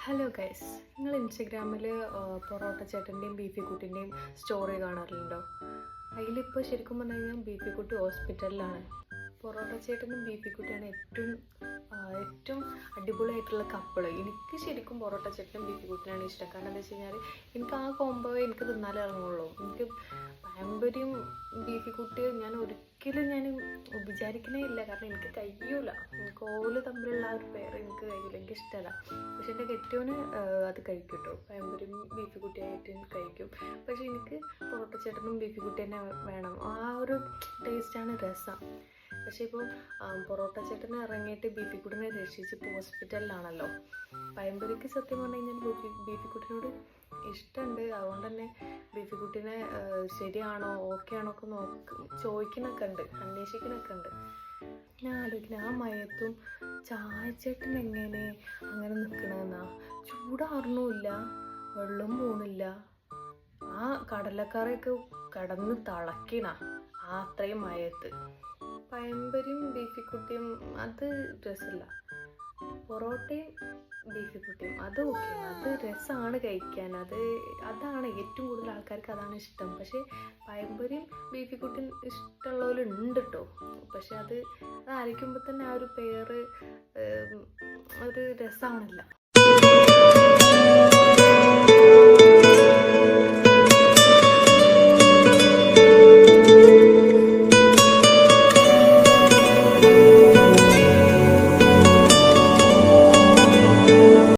Hello guys, നിങ്ങൾ ഇൻസ്റ്റഗ്രാമിൽ parotta ചേട്ടൻ്റെയും ബീഫി കുട്ടിൻ്റെയും story കാണാറുണ്ടോ? അതിലിപ്പോൾ ശരിക്കും പറഞ്ഞു കഴിഞ്ഞാൽ ബീഫി കുട്ടി ഹോസ്പിറ്റലിലാണ്. പൊറോട്ട ചേട്ടനും ബീഫി കുട്ടിയാണ് ഏറ്റവും അടിപൊളിയായിട്ടുള്ള കപ്പിള്. എനിക്ക് ശരിക്കും പൊറോട്ട ചേട്ടനും ബീഫി കുട്ടിയാണ് ഇഷ്ടം. കാരണം എന്താ വെച്ച് കഴിഞ്ഞാൽ എനിക്ക് ആ കോംബോ എനിക്ക് തിന്നാലേ ഇറങ്ങുള്ളൂ. എനിക്ക് പാമ്പരിയും ബീഫി കുട്ടിയും ഞാൻ ഒരിക്കലും വിചാരിക്കണേ ഇല്ല. കാരണം എനിക്ക് കഴിയൂല. എനിക്ക് ഓല് തമ്മിലുള്ള ആ ഒരു പേര് എനിക്ക് കഴിയില്ല, എനിക്ക് ഇഷ്ടമല്ല. പക്ഷെ എൻ്റെ കെട്ടിയോന് അത് കഴിക്കും കേട്ടോ. പാമ്പരിയും ബീഫി കുട്ടിയായിട്ട് കഴിക്കും. പക്ഷെ എനിക്ക് പൊറോട്ട ചേട്ടനും ബീഫി കുട്ടി തന്നെ വേണം. ആ ഒരു ടേസ്റ്റാണ് രസം. പക്ഷേ ഇപ്പോൾ പൊറോട്ട ചേട്ടൻ ഇറങ്ങിയിട്ട് ബീഫി കുട്ടിനെ രക്ഷിച്ച് ഇപ്പോൾ ഹോസ്പിറ്റലിലാണല്ലോ. പയമ്പരിക്ക് സത്യം പറഞ്ഞു കഴിഞ്ഞാൽ ബീഫി കുട്ടിനോട് ഇഷ്ടമുണ്ട്. അതുകൊണ്ട് തന്നെ ബീഫി കുട്ടീനെ ശരിയാണോ ഓക്കെ ആണോ ഒക്കെ ചോദിക്കുന്നൊക്കെ ഉണ്ട്, അന്വേഷിക്കുന്നൊക്കെ ഉണ്ട്. ഞാൻ ആലോചിക്കുന്നത് ആ മയത്തും ചായച്ചേട്ടൻ എങ്ങനെ അങ്ങനെ നിൽക്കണമെന്നാ. ചൂടാറണമില്ല, വെള്ളം പോണില്ല, ആ കടലക്കറിയൊക്കെ കടന്ന് തിളക്കണ ആ അത്രയും മയത്ത്. പയമ്പരിയും ബീഫി കുട്ടിയും അത് രസമില്ല. പൊറോട്ടയും ബീഫി കുട്ടിയും അത് ഓക്കെയാണ്, അത് രസമാണ് കഴിക്കാൻ. അതാണ് ഏറ്റവും കൂടുതൽ ആൾക്കാർക്ക് അതാണ് ഇഷ്ടം. പക്ഷേ പയമ്പരിയും ബീഫി കുട്ടിയും ഇഷ്ടമുള്ളവരുണ്ട് കേട്ടോ. പക്ഷെ അത് ആലോചിക്കുമ്പോൾ തന്നെ ആ ഒരു പേര് ഒരു രസമാണല്ല.